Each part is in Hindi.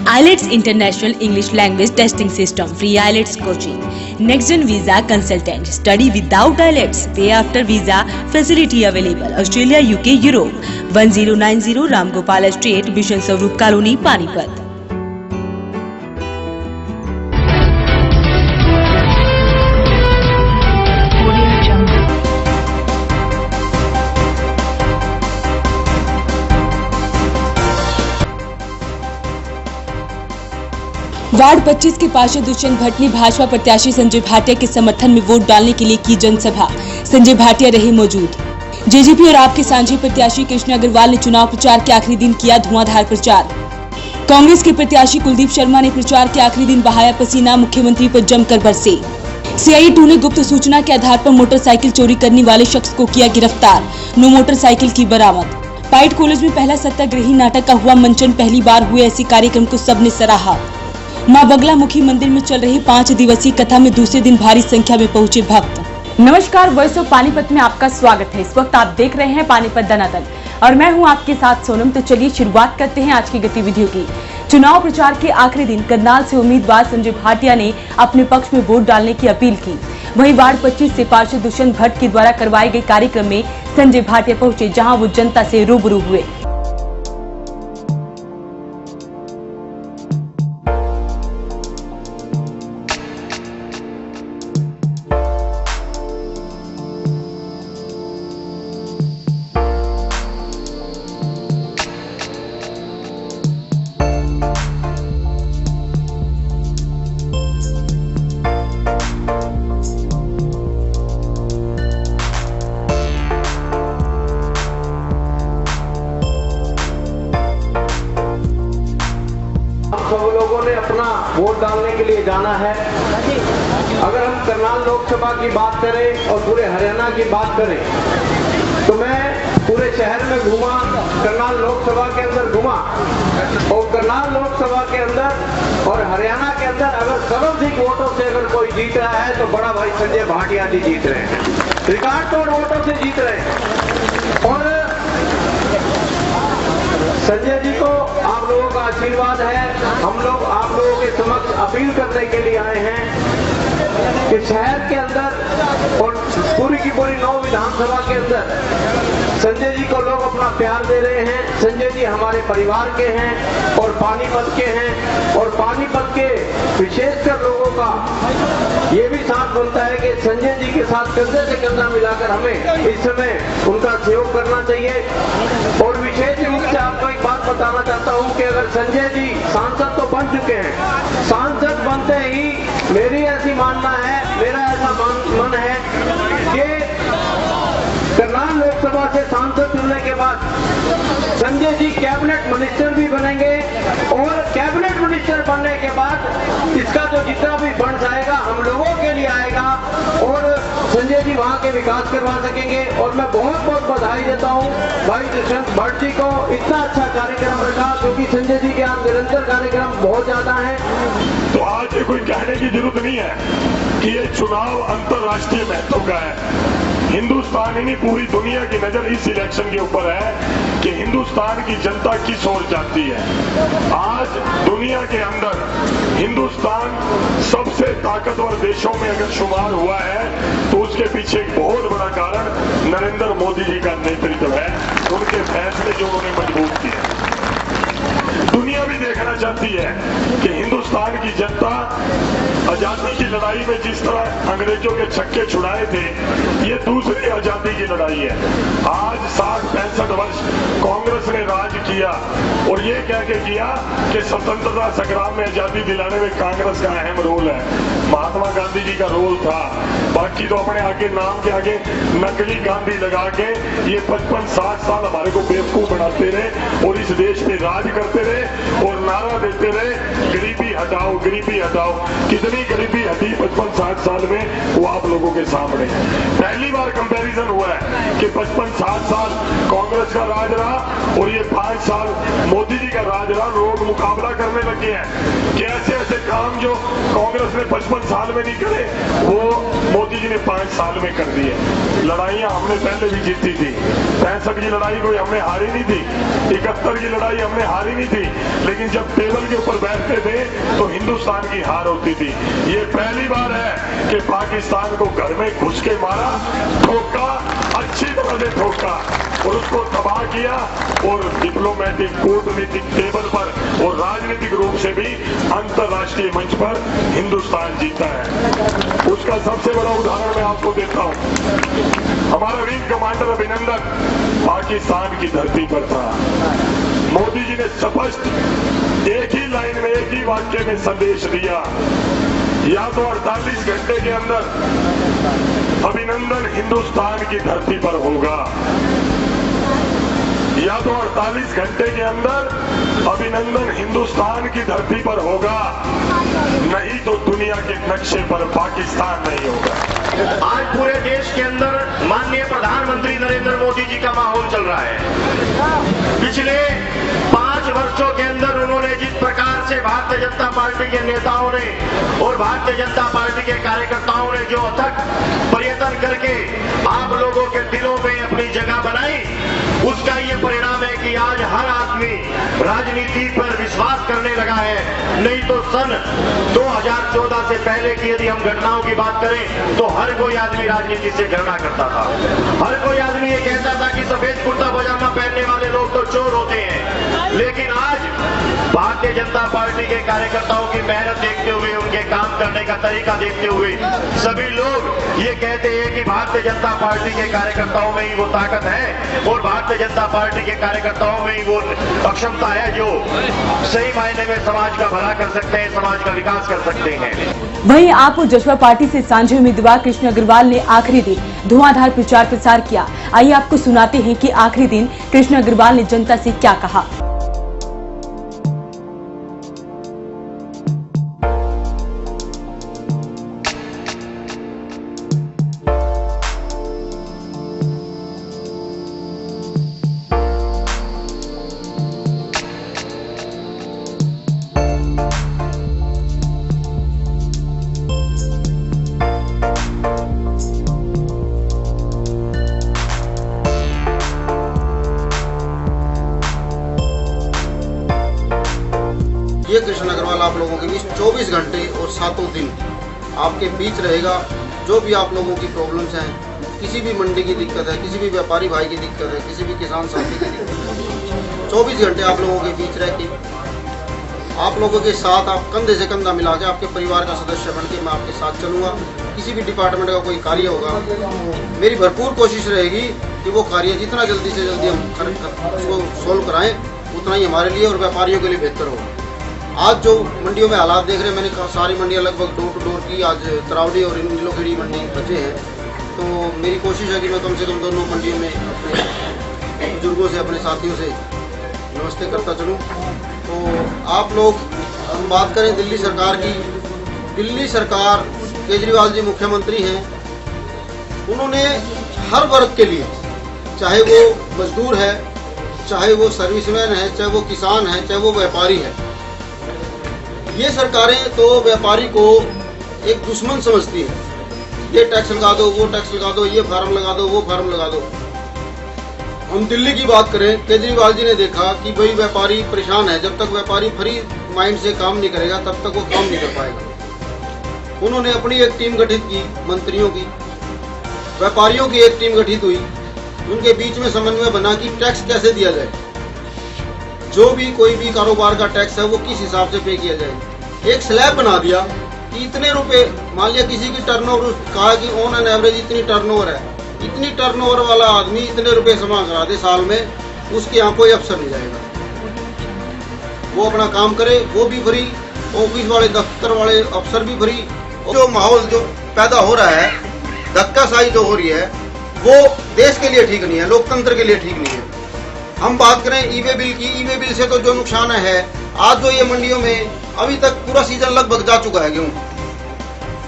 IELTS International English Language Testing System, free IELTS coaching, Next Gen Visa Consultant, study without IELTS, pay after visa, facility available, Australia, UK, Europe, 1090 Ram Gopal Street, Bishan Swaroop Colony, Panipat. Ward 25 के पार्षद दुष्यंत भट्ट ने भाजपा प्रत्याशी संजय भाटिया के समर्थन में वोट डालने के लिए की जनसभा। संजय भाटिया रहे मौजूद। जेजेपी और आपके सांझे प्रत्याशी कृष्ण अग्रवाल ने चुनाव प्रचार के आखिरी दिन किया धुआंधार प्रचार। कांग्रेस के प्रत्याशी कुलदीप शर्मा ने प्रचार के आखिरी दिन बहाया पसीना, मुख्यमंत्री पर जमकर बरसे। CIE2 ने गुप्त सूचना के आधार पर मोटरसाइकिल चोरी करने वाले शख्स को किया गिरफ्तार, 9 मोटरसाइकिल की बरामद। पाइट कॉलेज में पहला सत्याग्रही नाटक का हुआ मंचन, पहली बार हुए ऐसे कार्यक्रम को सबने सराहा। मां बगलामुखी मंदिर में चल रही 5 दिवसीय कथा में दूसरे दिन भारी संख्या में पहुंचे भक्त। नमस्कार, वॉइस ऑफ पानीपत में आपका स्वागत है। इस वक्त आप देख रहे हैं पानीपत दनादन और मैं हूं आपके साथ सोनम। तो चलिए शुरुआत करते हैं आज की गतिविधियों की। चुनाव प्रचार के आखिरी दिन करनाल से उम्मीदवार संजय भाटिया ने अपने पक्ष में वोट डालने की अपील की। वहीं वार्ड 25 से पार्षद दुष्यंत भट्ट के द्वारा करवाए गए कार्यक्रम में संजय भाटिया पहुंचे, जहाँ वो जनता से रूबरू हुए। सब लोगों ने अपना वोट डालने के लिए जाना है। अगर हम करनाल लोकसभा की बात करें और पूरे हरियाणा की बात करें तो मैं पूरे शहर में घूमा, करनाल लोकसभा के अंदर घूमा और करनाल लोकसभा के अंदर और हरियाणा के अंदर अगर सर्वाधिक वोटों से अगर कोई जीत रहा है तो बड़ा भाई संजय भाटिया जी जीत रहे हैं, रिकॉर्ड तोड़ वोटों से जीत रहे हैं। और संजय जी को आप लोगों का आशीर्वाद है। हम लोग आप लोगों के समक्ष अपील करने के लिए आए हैं कि शहर के अंदर और पूरी की पूरी 9 विधानसभा के अंदर संजय जी को लोग अपना प्यार दे रहे हैं। संजय जी हमारे परिवार के हैं और पानीपत के हैं और पानीपत के विशेषकर लोगों का ये भी साथ बनता है कि संजय जी के साथ कंधे से कंधा मिलाकर हमें इस समय उनका सहयोग करना चाहिए। और विशेष रूप से आपको एक बात बताना चाहता हूं कि अगर संजय जी सांसद तो बन चुके हैं, सांसद बनते ही मेरी ऐसी मानना है, मेरा ऐसा मन है कि करनाल लोकसभा से सांसद चुनने के बाद संजय जी कैबिनेट मिनिस्टर भी बनेंगे और कैबिनेट मिनिस्टर बनने के बाद इसका जो जितना भी फंड आएगा हम लोगों के लिए आएगा और संजय जी वहां के विकास करवा सकेंगे। और मैं बहुत बहुत बधाई देता हूं भाई दुष्यंत भट्ट जी को, इतना अच्छा कार्यक्रम रखा, क्योंकि संजय जी के यहाँ निरंतर कार्यक्रम बहुत ज्यादा है। तो आज ये कोई कहने की जरूरत नहीं है कि ये चुनाव अंतर्राष्ट्रीय महत्व का है। हिंदुस्तान ही नहीं पूरी दुनिया की नजर इस इलेक्शन के ऊपर है कि हिंदुस्तान की जनता किस ओर जाती है। आज दुनिया के अंदर हिंदुस्तान सबसे ताकतवर देशों में अगर शुमार हुआ है तो उसके पीछे एक बहुत बड़ा कारण नरेंद्र मोदी जी का नेतृत्व है, उनके फैसले जो उन्होंने मजबूत किए। दुनिया भी देखना चाहती है कि हिंदुस्तान की जनता आजादी की लड़ाई में जिस तरह अंग्रेजों के छक्के छुड़ाए थे, ये दूसरी आजादी की लड़ाई है। आज 60-65 वर्ष कांग्रेस ने राज किया और ये कह के किया कि स्वतंत्रता संग्राम में आजादी दिलाने में कांग्रेस का अहम रोल है। महात्मा गांधी जी का रोल था, बाकी तो अपने आगे नाम के आगे नकली गांधी लगा के ये 55-60 साल हमारे को बेवकूफ बनाते रहे और इस देश पे राज करते रहे और नारा देते रहे गरीबी हटाओ, गरीबी हटाओ। कितनी गरीबी हटी 55-60 साल में, वो आप लोगों के सामने पहली बार कंपैरिजन हुआ है कि 55-60 साल कांग्रेस का राज रहा और ये 5 साल मोदी जी का राज रहा। लोग मुकाबला करने लगे हैं कि ऐसे ऐसे काम जो कांग्रेस ने 55 साल में नहीं करे वो मोदी जी ने 5 साल में कर दिए। लड़ाइयां हमने पहले भी जीती थी, 65 की लड़ाई कोई हमने हारी नहीं थी, 71 की लड़ाई हमने हारी नहीं थी, लेकिन जब टेबल के ऊपर बैठ हिंदुस्तान की हार होती थी। ये पहली बार है कि पाकिस्तान को घर में घुस के मारा, ठोका, अच्छी तरह से ठोका और उसको तबाह किया और डिप्लोमेटिक कूटनीतिक टेबल पर और राजनीतिक रूप से भी अंतर्राष्ट्रीय मंच पर हिंदुस्तान जीता है। उसका सबसे बड़ा उदाहरण मैं आपको देता हूं। हमारा विंग कमांडर अभिनंदन पाकिस्तान की धरती पर था। मोदी जी ने स्पष्ट एक ही लाइन में, एक ही वाक्य में संदेश दिया, या तो 48 घंटे के अंदर अभिनंदन हिंदुस्तान की धरती पर होगा, या तो 48 घंटे के अंदर अभिनंदन हिंदुस्तान की धरती पर होगा, नहीं तो दुनिया के नक्शे पर पाकिस्तान नहीं होगा। आज पूरे देश के अंदर माननीय प्रधानमंत्री नरेंद्र मोदी जी का माहौल चल रहा है। पिछले 5 वर्षों के अंदर उन्होंने जिस प्रकार से भारतीय जनता पार्टी के नेताओं ने और भारतीय जनता पार्टी के कार्यकर्ताओं ने जो अथक प्रयत्न करके आप लोगों के दिलों में अपनी जगह बनाई, उसका ये परिणाम है कि आज हर आदमी राजनीति पर विश्वास करने लगा है। नहीं तो सन 2014 से पहले की यदि हम घटनाओं की बात करें तो हर कोई आदमी राजनीति से घृणा करता था। हर कोई आदमी ये कहता था कि सफेद कुर्ता पजामा पहनने वाले लोग तो चोर होते हैं। लेकिन आज भारतीय जनता पार्टी के कार्यकर्ताओं की मेहनत देखते हुए, उनके काम करने का तरीका देखते हुए सभी लोग ये कहते हैं कि भारतीय जनता पार्टी के कार्यकर्ताओं में ही वो ताकत है और भारतीय जनता पार्टी के कार्यकर्ताओं में ही वो अक्षमता है जो सही मायने में समाज का भला कर सकते हैं, समाज का विकास कर सकते हैं। वहीं आप और जसपा पार्टी से सांझे उम्मीदवार कृष्ण अग्रवाल ने आखिरी दिन धुआंधार प्रचार प्रसार किया। आइए आपको सुनाते हैं कि आखिरी दिन कृष्ण अग्रवाल ने जनता से क्या कहा। ये कृष्ण अग्रवाल आप लोगों के बीच 24 घंटे और 7 दिन आपके बीच रहेगा। जो भी आप लोगों की प्रॉब्लम्स हैं, किसी भी मंडी की दिक्कत है, किसी भी व्यापारी भाई की दिक्कत है, किसी भी किसान साथी की दिक्कत है, 24 घंटे आप लोगों के बीच रह के आप लोगों के साथ, आप कंधे से कंधा मिला के आपके परिवार का सदस्य बन के मैं आपके साथ चलूँगा। किसी भी डिपार्टमेंट का कोई कार्य होगा, मेरी भरपूर कोशिश रहेगी कि वो कार्य जितना जल्दी से जल्दी हम उसको सोल्व कराएं, उतना ही हमारे लिए और व्यापारियों के लिए बेहतर हो। आज जो मंडियों में हालात देख रहे हैं, मैंने सारी मंडियां लगभग डोर टू डोर की। आज तरावड़ी और नीलोखेड़ी मंडी बचे हैं, तो मेरी कोशिश है कि मैं कम से कम दोनों मंडियों में अपने बुजुर्गों से, अपने साथियों से नमस्ते करता चलूं। तो आप लोग, हम बात करें दिल्ली सरकार की, दिल्ली सरकार, केजरीवाल जी मुख्यमंत्री हैं, उन्होंने हर वर्ग के लिए, चाहे वो मजदूर है, चाहे वो सर्विसमैन है, चाहे वो किसान है, चाहे वो व्यापारी है, ये सरकारें तो व्यापारी को एक दुश्मन समझती है। ये टैक्स लगा दो, वो टैक्स लगा दो, ये फार्म लगा दो, वो फार्म लगा दो। हम दिल्ली की बात करें, केजरीवाल जी ने देखा कि भाई व्यापारी परेशान है, जब तक व्यापारी फ्री माइंड से काम नहीं करेगा तब तक वो काम नहीं कर पाएगा। उन्होंने अपनी एक टीम गठित की, मंत्रियों की, व्यापारियों की एक टीम गठित हुई, उनके बीच में समन्वय बना कि टैक्स कैसे दिया जाए, जो भी कोई भी कारोबार का टैक्स है वो किस हिसाब से पे किया जाए। एक स्लैब बना दिया कि इतने रुपए, मान लिया किसी की टर्नओवर, कहा कि ऑन एन एवरेज इतनी टर्नओवर है, इतनी टर्नओवर वाला आदमी इतने रुपए जमा करा दे साल में, उसके यहाँ कोई अफसर नहीं जाएगा, वो अपना काम करे, वो भी फ्री, ऑफिस वाले, दफ्तर वाले अफसर भी फ्री। जो माहौल जो पैदा हो रहा है, धक्काशाही जो हो रही है, वो देश के लिए ठीक नहीं है, लोकतंत्र के लिए ठीक नहीं है। हम बात करें ई-वे बिल की, ई-वे बिल से तो जो नुकसान है, आज जो ये मंडियों में अभी तक पूरा सीजन लगभग जा चुका है।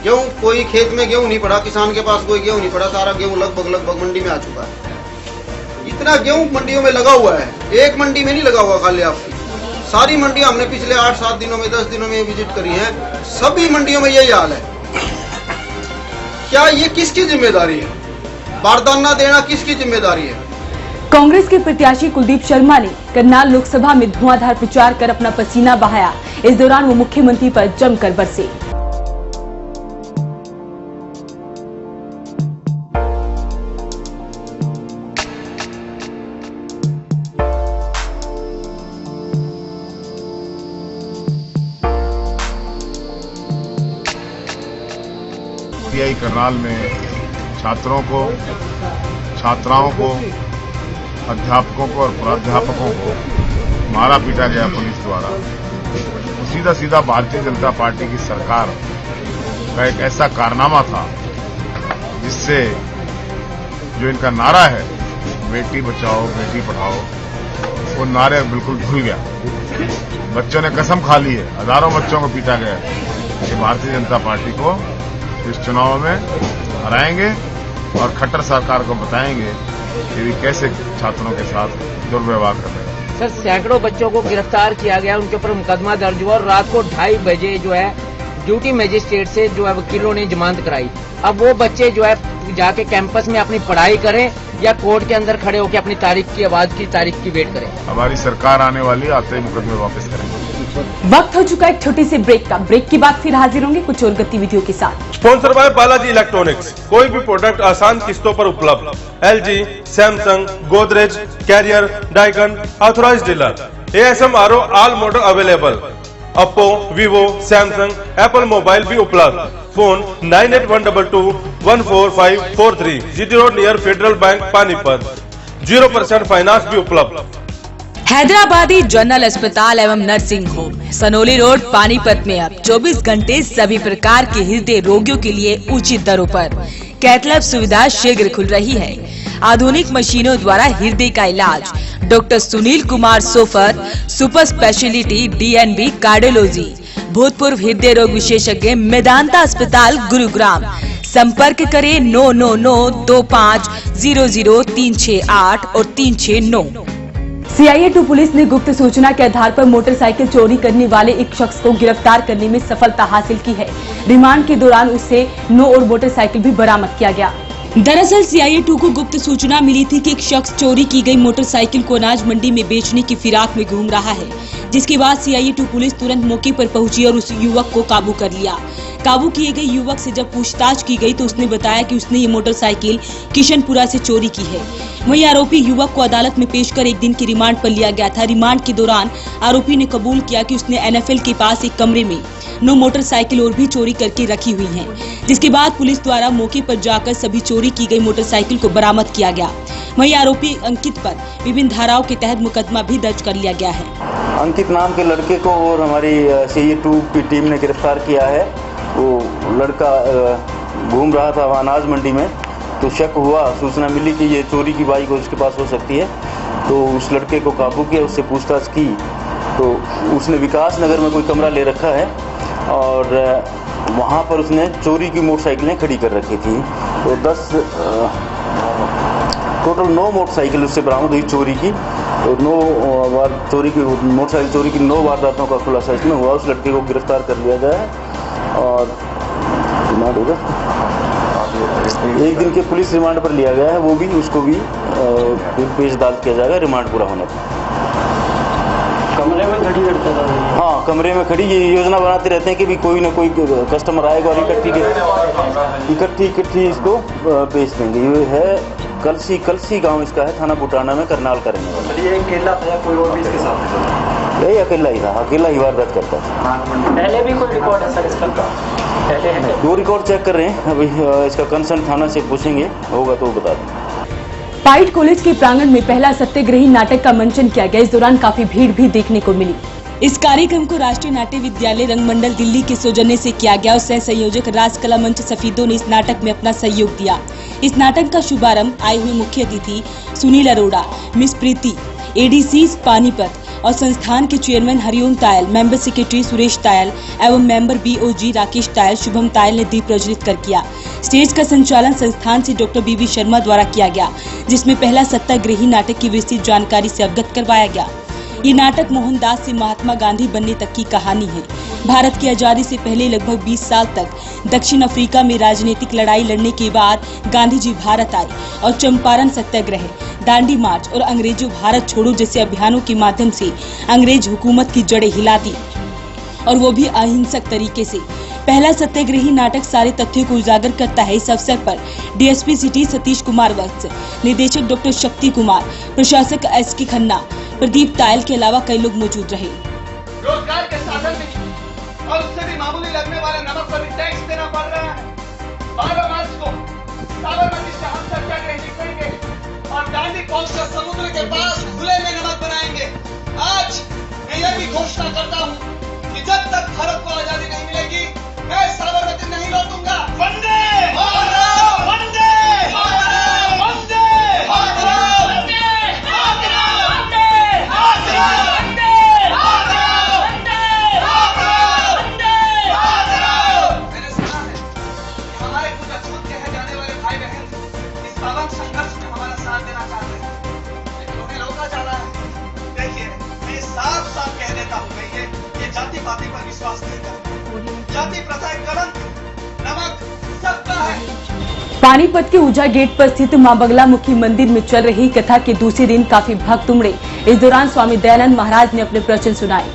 गेहूं कोई खेत में गेहूं नहीं पड़ा, किसान के पास कोई गेहूं नहीं पड़ा, सारा गेहूं लगभग मंडी में आ चुका है। इतना गेहूं मंडियों में लगा हुआ है, एक मंडी में नहीं लगा हुआ खाली आपकी, सारी मंडियां हमने पिछले 8-7 दिनों में, 10 दिनों में विजिट करी है, सभी मंडियों में यही हाल है। क्या ये किसकी जिम्मेदारी है? बारदाना देना किसकी जिम्मेदारी है? कांग्रेस के प्रत्याशी कुलदीप शर्मा ने करनाल लोकसभा में धुआंधार प्रचार कर अपना पसीना बहाया। इस दौरान वो मुख्यमंत्री पर जमकर बरसे। सीआई करनाल में छात्रों को, छात्राओं को, अध्यापकों को और प्राध्यापकों को मारा पीटा गया पुलिस द्वारा। सीधा सीधा भारतीय जनता पार्टी की सरकार का एक ऐसा कारनामा था जिससे जो इनका नारा है बेटी बचाओ बेटी पढ़ाओ, वो नारे बिल्कुल भूल गया। बच्चों ने कसम खा ली है, हजारों बच्चों को पीटा गया कि भारतीय जनता पार्टी को इस चुनाव में हराएंगे और खट्टर सरकार को बताएंगे कि वे कैसे छात्रों के साथ दुर्व्यवहार कर रहे हैं। सर, सैकड़ों बच्चों को गिरफ्तार किया गया, उनके ऊपर मुकदमा दर्ज हुआ और रात को 2:30 बजे जो है ड्यूटी मजिस्ट्रेट से जो है वकीलों ने जमानत कराई। अब वो बच्चे जो है जाके कैंपस में अपनी पढ़ाई करें या कोर्ट के अंदर खड़े होकर अपनी तारीख की आवाज की तारीख की वेट करें। हमारी सरकार आने वाली, आते ही मुकदमे वापस करेंगे। वक्त हो चुका है एक छोटी सी ब्रेक का। ब्रेक के बाद फिर हाजिर होंगे कुछ और गतिविधियों के साथ। Sponsor by Balaji electronics. कोई भी प्रोडक्ट आसान किस्तों पर उपलब्ध। LG, Samsung, Godrej, Carrier, Daikin, authorised dealer. ASM RO all model available. Oppo, Vivo, Samsung, Apple mobile भी उपलब्ध। Phone 9812214543। GT road near Federal Bank Panipat. 0% finance भी उपलब्ध। हैदराबादी जनरल अस्पताल एवं nursing home Sanoli road Panipat में अब 24 घंटे सभी प्रकार के हृदय रोगियों के लिए उचित दरों पर कैथ सुविधा शीघ्र खुल रही है। आधुनिक मशीनों द्वारा हृदय का इलाज। Doctor Sunil Kumar so far, super speciality DNB cardiology, भूतपूर्व हृदय रोग विशेषज्ञ, मेदांता अस्पताल गुरुग्राम। संपर्क करें 9992500368 और 369। CIA2 पुलिस ने गुप्त सूचना के आधार पर मोटरसाइकिल चोरी करने वाले एक शख्स को गिरफ्तार करने में सफलता हासिल की है। रिमांड के दौरान उससे 9 और मोटरसाइकिल भी बरामद किया गया। दरअसल CIA2 को गुप्त सूचना मिली थी कि एक शख्स चोरी की गई मोटरसाइकिल को अनाज मंडी में बेचने की फिराक में घूम रहा है, जिसके बाद CIA2 पुलिस तुरंत मौके पर पहुंची और उस युवक को काबू कर लिया। काबू किए गए युवक से जब पूछताछ की गई तो उसने बताया कि उसने ये मोटरसाइकिल किशनपुरा से चोरी की है। वहीं आरोपी युवक को अदालत में पेश कर 1 दिन की रिमांड पर लिया गया था। रिमांड के दौरान आरोपी ने कबूल किया कि उसने NFL के पास एक कमरे में 9 मोटरसाइकिल और भी चोरी करके रखी हुई हैं, जिसके बाद पुलिस द्वारा मौके पर जाकर सभी चोरी की गई मोटरसाइकिल को बरामद किया गया। वहीं आरोपी अंकित पर विभिन्न धाराओं के तहत मुकदमा भी दर्ज कर लिया गया है। अंकित नाम के लड़के को और हमारी CIA2 की टीम ने गिरफ्तार किया है। वो लड़का घूम रहा था वहाँ अनाज मंडी में, तो शक हुआ, सूचना मिली कि ये चोरी की बाइक उसके पास हो सकती है, तो उस लड़के को काबू किया, उससे पूछताछ की तो उसने विकास नगर में कोई कमरा ले रखा है और वहाँ पर उसने चोरी की मोटरसाइकिलें खड़ी कर रखी थी। तो टोटल 9 मोटरसाइकिल उससे बरामद हुई चोरी की। तो 9 बार चोरी की मोटरसाइकिल चोरी की 9 वारदातों का खुलासा इसमें हुआ। उस लड़के को गिरफ्तार कर लिया गया है और रिमांड होगा 1 दिन के पुलिस रिमांड पर लिया गया है। वो भी उसको भी पेश अदालत किया जाएगा रिमांड पूरा होने पर। कमरे में खड़ी करता था? हाँ, कमरे में खड़ी। ये योजना बनाते रहते हैं कि भी कोई ना कोई कस्टमर आएगा और इकट्ठी इसको बेच देंगे। ये है कलसी गांव इसका है, थाना बुटाना में, करनाल का रहने वाला। ये अकेला था या कोई और भी इसके साथ? यही अकेला ही था, अकेला ही वारदात करता था। पहले भी कोई रिकॉर्ड है सर इसका? पहले है 2 रिकॉर्ड चेक कर रहे हैं अभी। इसका कंसर्न थाना से पूछेंगे, होगा तो बता दें। पाइट कॉलेज के प्रांगण में पहला सत्याग्रही नाटक का मंचन किया गया। इस दौरान काफी भीड़ भी देखने को मिली। इस कार्यक्रम को राष्ट्रीय नाट्य विद्यालय रंगमंडल दिल्ली के सौजन्य से किया गया और सह संयोजक राजकला मंच सफीदों ने इस नाटक में अपना सहयोग दिया। इस नाटक का शुभारंभ आए हुए मुख्य अतिथि सुनील अरोड़ा, मिस प्रीति, ADC पानीपत और संस्थान के chairman Hariom Tayal, member secretary Suresh Tayal एवं मेंबर BOG राकेश तायल, शुभम तायल ने दीप प्रज्वलित कर किया। स्टेज का संचालन संस्थान से डॉक्टर BB शर्मा द्वारा किया गया, जिसमें पहला सत्याग्रही नाटक की विस्तृत जानकारी से अवगत करवाया गया। ये नाटक मोहनदास से महात्मा गांधी बनने तक की कहानी है। भारत की आजादी से पहले लगभग 20 साल तक दक्षिण अफ्रीका में राजनीतिक लड़ाई लड़ने के बाद गांधी जी भारत आए और चंपारण सत्याग्रह दांडी मार्च और अंग्रेजों भारत छोड़ो जैसे अभियानों के माध्यम से अंग्रेज हुकूमत की जड़ें हिला दी, और वो भी अहिंसक तरीके से। पहला सत्याग्रही नाटक सारे तथ्यों को उजागर करता है। इस अवसर पर डीएसपी सिटी सतीश कुमार वत्स, निदेशक डॉक्टर शक्ति कुमार, प्रशासक एसके खन्ना, प्रदीप तायल के अलावा कई लोग मौजूद रहे। रोजगार के साधन भी और उससे भी मामूली लगने वाले नमक पर भी टैक्स देना पड़ रहा है। 12 मार्च को साबरमती से हम सत्याग्रह निकलेंगे और दांडी पहुंचकर समुद्र के पास खुले में नमक बनाएंगे। आज मैं यह भी घोषणा करता हूँ कि जब तक भारत को आजादी नहीं मिलेगी, मैं साबरमती नहीं लौटूंगा। वंदे मातरम, वंदे मातरम, वंदे मातरम, वंदे मातरम, वंदे मातरम, वंदे मातरम, वंदे मातरम, वंदे मातरम। मैंने सुना है कि हमारे कुछ अछूत कहे जाने वाले भाई बहन इस पावन संघर्ष में हमारा साथ देना चाहते हैं, लेकिन उन्हें रोका जा रहा है। देखिए, मैं साफ साफ कह देता हूँ, ये जाति पाति पर विश्वास नहीं करता। जाति प्रथा एक कलंक, नमक सबका है। पानीपत के ऊंचा गेट पर स्थित मां बगलामुखी मंदिर में चल रही कथा के दूसरे दिन काफी भक्त उमड़े। इस दौरान स्वामी दयानंद महाराज ने अपने प्रवचन सुनाए।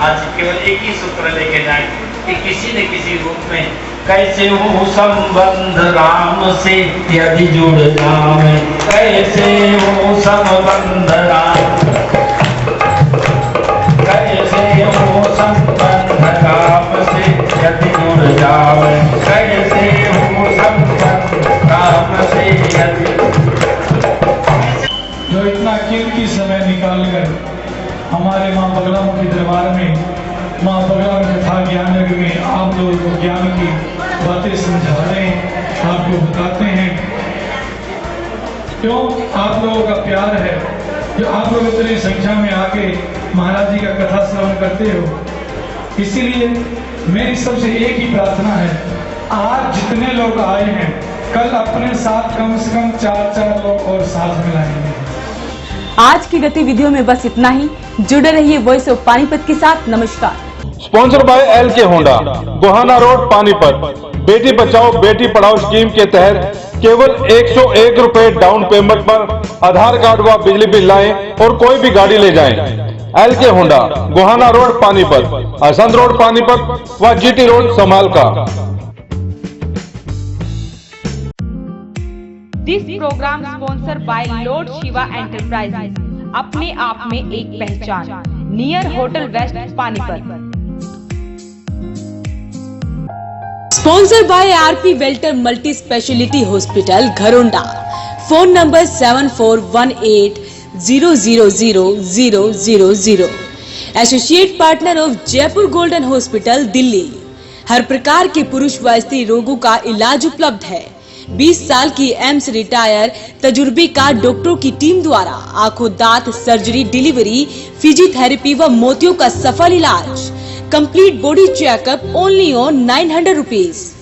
आज केवल एक ही सूत्र लेके जाए कि किसी न किसी रूप में कैसे हो संबंध राम से यदि जुड़ जाए, कैसे हो संबंध राम, कैसे हो संबंध राम से यदि जुड़ जाए, कैसे हो संबंध राम से यदि। जो इतना कीमती समय निकाल कर हमारे मां बगलामुखी दरबार में, मां बगलामुखी कथा ज्ञान यज्ञ में आप लोगों को ज्ञान की बातें समझा रहे हैं, आपको बताते हैं। क्यों आप लोगों का प्यार है, जो आप लोग इतनी संख्या में आके महाराज जी का कथा श्रवण करते हो। इसीलिए मेरी सबसे एक ही प्रार्थना है, आज जितने लोग आए हैं, कल अपने साथ कम से कम 4-4 लोग और साथ मिलाएंगे। आज की गतिविधियों में बस इतना ही। जुड़े रहिए वॉइस ऑफ पानीपत के साथ। नमस्कार। Sponsor by LK Honda, Gohana road, Panipat. बेटी बचाओ बेटी पढ़ाओ स्कीम के तहत केवल 101 रुपए डाउन पेमेंट पर आधार कार्ड व बिजली बिल लाएं और कोई भी गाड़ी ले जाएं। LK Honda, Gohana road, Panipat, Asandh road, Panipat व GT road, Samalkha. This programme sponsor by lord Shiva enterprises, अपने आप में एक पहचान, near hotel west, Panipat. Sponsor by RP Welter multi speciality hospital, Gharaunda. Phone number 7418000000। Associate partner of Jaipur golden hospital, Delhi. हर प्रकार के पुरुष व स्त्री रोगों का इलाज उपलब्ध है। 20 साल की एम्स रिटायर तजुर्बेकार डॉक्टरों की टीम द्वारा आंखों, दांत, सर्जरी, डिलीवरी, फिजियोथेरेपी व मोतियों का सफल इलाज। Complete body checkup only on 900 rupees.